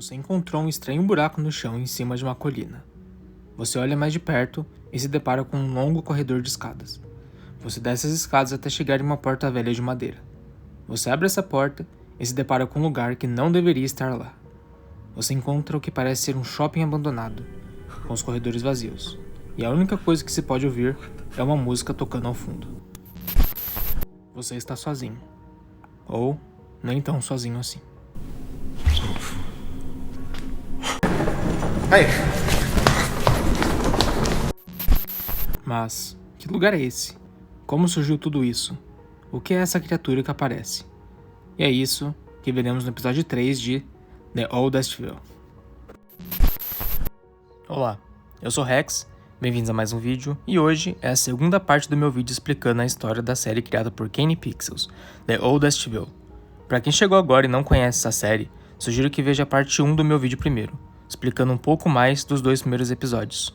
Você encontrou um estranho buraco no chão em cima de uma colina. Você olha mais de perto e se depara com um longo corredor de escadas. Você desce as escadas até chegar em uma porta velha de madeira. Você abre essa porta e se depara com um lugar que não deveria estar lá. Você encontra o que parece ser um shopping abandonado, com os corredores vazios. E a única coisa que se pode ouvir é uma música tocando ao fundo. Você está sozinho. Ou nem tão sozinho assim. Aí. Mas, que lugar é esse? Como surgiu tudo isso? O que é essa criatura que aparece? E é isso que veremos no episódio 3 de The Oldestville. Olá, eu sou Rex, bem-vindos a mais um vídeo, e hoje é a segunda parte do meu vídeo explicando a história da série criada por Kenny Pixels, The Oldestville. Para quem chegou agora e não conhece essa série, sugiro que veja a parte 1 do meu vídeo primeiro, explicando um pouco mais dos dois primeiros episódios.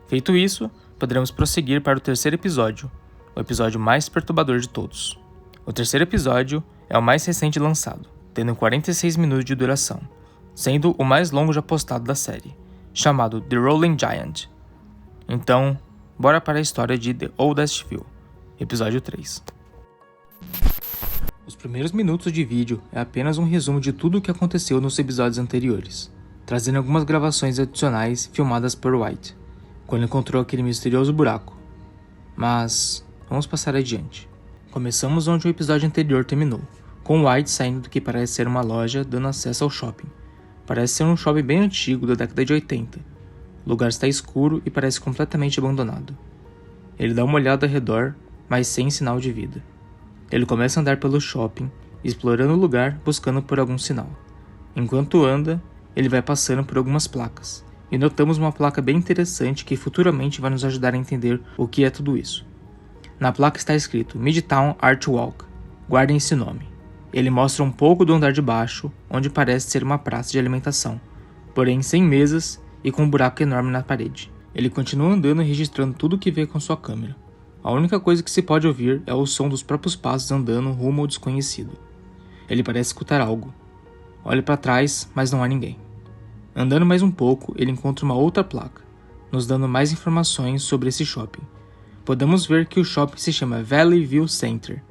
Feito isso, poderemos prosseguir para o terceiro episódio, o episódio mais perturbador de todos. O terceiro episódio é o mais recente lançado, tendo 46 minutos de duração, sendo o mais longo já postado da série, chamado The Rolling Giant. Então, bora para a história de The Oldestville, episódio 3. Os primeiros minutos de vídeo é apenas um resumo de tudo o que aconteceu nos episódios anteriores, trazendo algumas gravações adicionais filmadas por White, quando encontrou aquele misterioso buraco. Mas vamos passar adiante. Começamos onde o episódio anterior terminou, com White saindo do que parece ser uma loja dando acesso ao shopping. Parece ser um shopping bem antigo da década de 80. O lugar está escuro e parece completamente abandonado. Ele dá uma olhada ao redor, mas sem sinal de vida. Ele começa a andar pelo shopping, explorando o lugar buscando por algum sinal. Enquanto anda, ele vai passando por algumas placas, e notamos uma placa bem interessante que futuramente vai nos ajudar a entender o que é tudo isso. Na placa está escrito Midtown Art Walk. Guardem esse nome. Ele mostra um pouco do andar de baixo, onde parece ser uma praça de alimentação, porém sem mesas e com um buraco enorme na parede. Ele continua andando e registrando tudo o que vê com sua câmera. A única coisa que se pode ouvir é o som dos próprios passos andando rumo ao desconhecido. Ele parece escutar algo. Olha para trás, mas não há ninguém. Andando mais um pouco, ele encontra uma outra placa, nos dando mais informações sobre esse shopping. Podemos ver que o shopping se chama Valley View Center.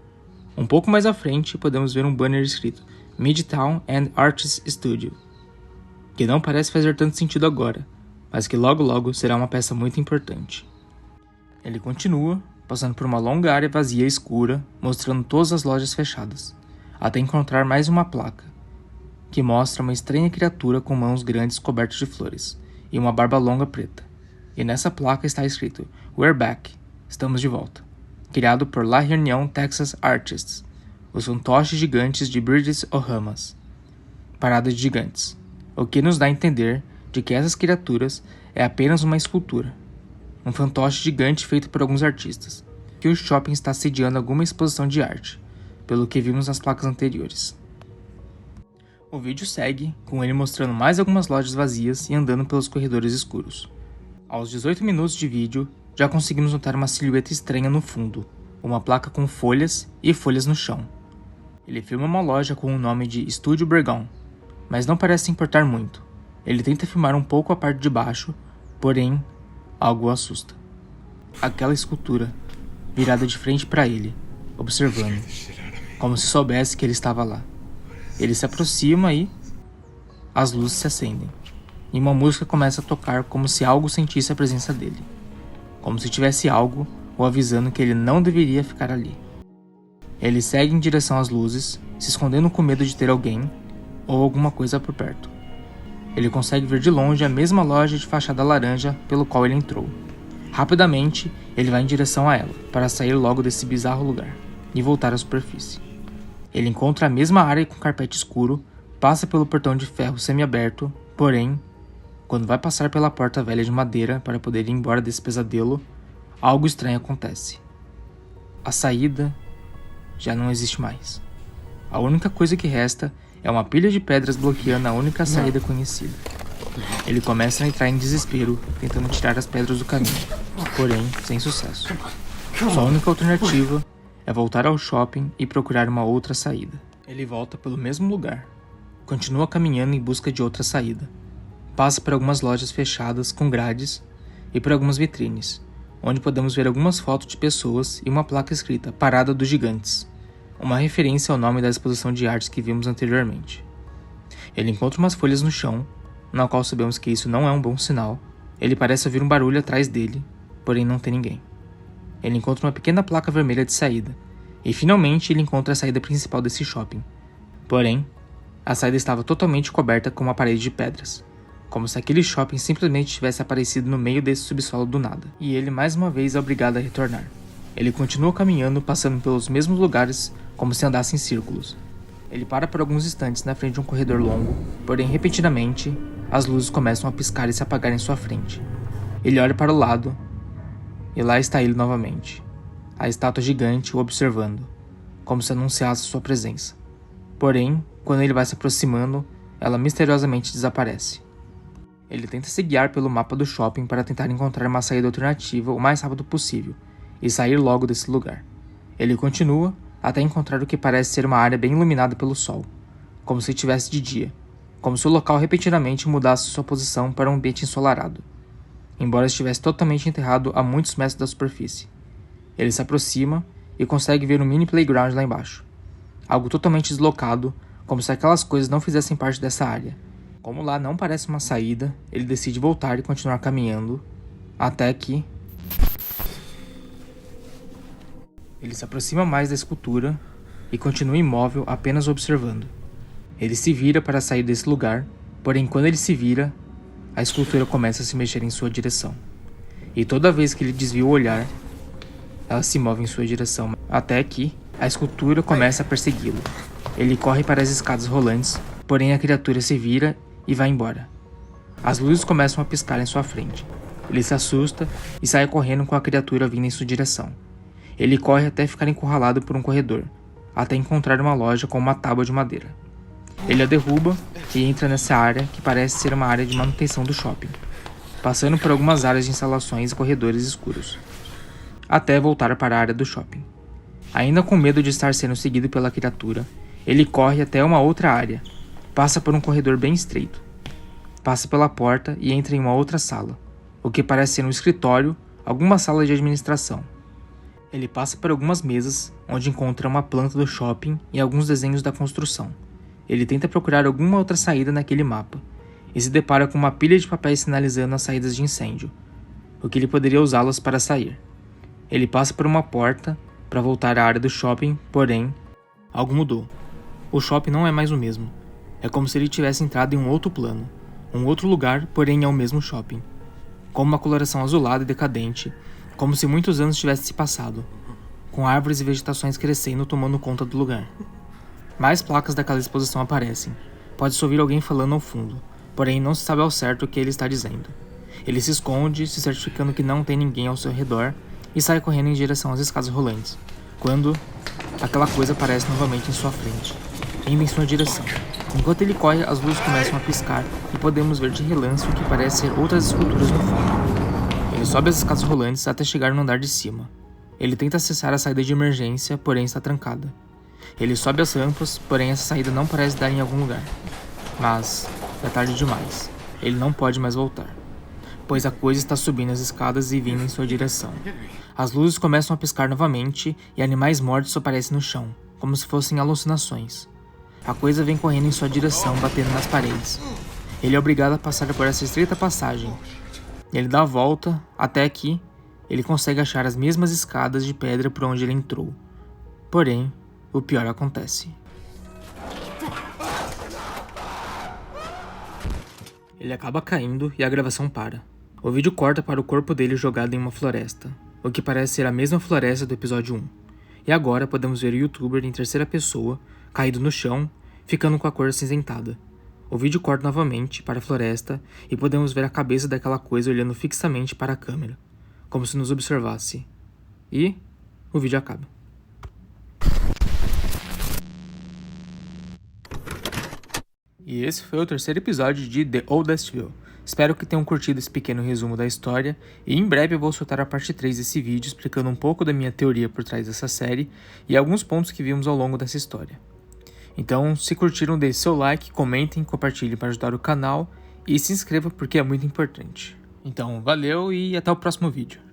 Um pouco mais à frente, podemos ver um banner escrito Midtown and Artist Studio, que não parece fazer tanto sentido agora, mas que logo logo será uma peça muito importante. Ele continua, passando por uma longa área vazia e escura, mostrando todas as lojas fechadas, até encontrar mais uma placa, que mostra uma estranha criatura com mãos grandes cobertas de flores, e uma barba longa preta. E nessa placa está escrito We're Back, estamos de volta. Criado por La Reunion Texas Artists, os fantoches gigantes de Bridges Ohamas. Parada de gigantes, o que nos dá a entender de que essas criaturas é apenas uma escultura, um fantoche gigante feito por alguns artistas, que o shopping está sediando alguma exposição de arte, pelo que vimos nas placas anteriores. O vídeo segue, com ele mostrando mais algumas lojas vazias e andando pelos corredores escuros. Aos 18 minutos de vídeo, já conseguimos notar uma silhueta estranha no fundo, uma placa com folhas e folhas no chão. Ele filma uma loja com o nome de Estúdio Bergão, mas não parece se importar muito. Ele tenta filmar um pouco a parte de baixo, porém, algo o assusta. Aquela escultura, virada de frente para ele, observando, como se soubesse que ele estava lá. Ele se aproxima e as luzes se acendem, e uma música começa a tocar como se algo sentisse a presença dele, como se tivesse algo o avisando que ele não deveria ficar ali. Ele segue em direção às luzes, se escondendo com medo de ter alguém ou alguma coisa por perto. Ele consegue ver de longe a mesma loja de fachada laranja pelo qual ele entrou. Rapidamente, ele vai em direção a ela, para sair logo desse bizarro lugar e voltar à superfície. Ele encontra a mesma área com carpete escuro, passa pelo portão de ferro semi-aberto, porém, quando vai passar pela porta velha de madeira para poder ir embora desse pesadelo, algo estranho acontece. A saída já não existe mais. A única coisa que resta é uma pilha de pedras bloqueando a única saída conhecida. Ele começa a entrar em desespero, tentando tirar as pedras do caminho, porém, sem sucesso. Sua única alternativa é voltar ao shopping e procurar uma outra saída. Ele volta pelo mesmo lugar, continua caminhando em busca de outra saída. Passa por algumas lojas fechadas com grades e por algumas vitrines, onde podemos ver algumas fotos de pessoas e uma placa escrita Parada dos Gigantes, uma referência ao nome da exposição de artes que vimos anteriormente. Ele encontra umas folhas no chão, na qual sabemos que isso não é um bom sinal. Ele parece ouvir um barulho atrás dele, porém não tem ninguém. Ele encontra uma pequena placa vermelha de saída, e finalmente ele encontra a saída principal desse shopping. Porém, a saída estava totalmente coberta com uma parede de pedras, como se aquele shopping simplesmente tivesse aparecido no meio desse subsolo do nada, e ele mais uma vez é obrigado a retornar. Ele continua caminhando, passando pelos mesmos lugares como se andasse em círculos. Ele para por alguns instantes na frente de um corredor longo, porém repentinamente as luzes começam a piscar e se apagar em sua frente. Ele olha para o lado, e lá está ele novamente, a estátua gigante o observando, como se anunciasse sua presença. Porém, quando ele vai se aproximando, ela misteriosamente desaparece. Ele tenta se guiar pelo mapa do shopping para tentar encontrar uma saída alternativa o mais rápido possível e sair logo desse lugar. Ele continua até encontrar o que parece ser uma área bem iluminada pelo sol, como se estivesse de dia, como se o local repentinamente mudasse sua posição para um ambiente ensolarado, embora estivesse totalmente enterrado a muitos metros da superfície. Ele se aproxima e consegue ver um mini playground lá embaixo, algo totalmente deslocado, como se aquelas coisas não fizessem parte dessa área. Como lá não parece uma saída, ele decide voltar e continuar caminhando, até que ele se aproxima mais da escultura e continua imóvel, apenas observando. Ele se vira para sair desse lugar, porém quando ele se vira, a escultura começa a se mexer em sua direção. E toda vez que ele desvia o olhar, ela se move em sua direção, até que a escultura começa a persegui-lo. Ele corre para as escadas rolantes, porém a criatura se vira e vai embora. As luzes começam a piscar em sua frente. Ele se assusta e sai correndo com a criatura vindo em sua direção. Ele corre até ficar encurralado por um corredor, até encontrar uma loja com uma tábua de madeira. Ele a derruba e entra nessa área que parece ser uma área de manutenção do shopping, passando por algumas áreas de instalações e corredores escuros, até voltar para a área do shopping. Ainda com medo de estar sendo seguido pela criatura, ele corre até uma outra área, passa por um corredor bem estreito, passa pela porta e entra em uma outra sala, o que parece ser um escritório, alguma sala de administração. Ele passa por algumas mesas, onde encontra uma planta do shopping e alguns desenhos da construção. Ele tenta procurar alguma outra saída naquele mapa, e se depara com uma pilha de papéis sinalizando as saídas de incêndio, o que ele poderia usá-las para sair. Ele passa por uma porta para voltar à área do shopping, porém, algo mudou. O shopping não é mais o mesmo. É como se ele tivesse entrado em um outro plano, um outro lugar, porém é o mesmo shopping, com uma coloração azulada e decadente, como se muitos anos tivessem se passado, com árvores e vegetações crescendo tomando conta do lugar. Mais placas daquela exposição aparecem. Pode-se ouvir alguém falando ao fundo, porém não se sabe ao certo o que ele está dizendo. Ele se esconde, se certificando que não tem ninguém ao seu redor, e sai correndo em direção às escadas rolantes, quando aquela coisa aparece novamente em sua frente, indo em sua direção. Enquanto ele corre, as luzes começam a piscar e podemos ver de relance o que parece ser outras esculturas no fundo. Ele sobe as escadas rolantes até chegar no andar de cima. Ele tenta acessar a saída de emergência, porém está trancada. Ele sobe as rampas, porém essa saída não parece dar em algum lugar. Mas é tarde demais. Ele não pode mais voltar, pois a coisa está subindo as escadas e vindo em sua direção. As luzes começam a piscar novamente e animais mortos aparecem no chão, como se fossem alucinações. A coisa vem correndo em sua direção, batendo nas paredes. Ele é obrigado a passar por essa estreita passagem. Ele dá a volta até que ele consegue achar as mesmas escadas de pedra por onde ele entrou. Porém, o pior acontece. Ele acaba caindo e a gravação para. O vídeo corta para o corpo dele jogado em uma floresta, o que parece ser a mesma floresta do episódio 1. E agora podemos ver o youtuber em terceira pessoa, caído no chão, ficando com a cor acinzentada. O vídeo corta novamente para a floresta e podemos ver a cabeça daquela coisa olhando fixamente para a câmera, como se nos observasse. E o vídeo acaba. E esse foi o terceiro episódio de The Oldest Will. Espero que tenham curtido esse pequeno resumo da história, e em breve eu vou soltar a parte 3 desse vídeo explicando um pouco da minha teoria por trás dessa série e alguns pontos que vimos ao longo dessa história. Então, se curtiram, deixe seu like, comentem, compartilhem para ajudar o canal e se inscreva porque é muito importante. Então, valeu e até o próximo vídeo.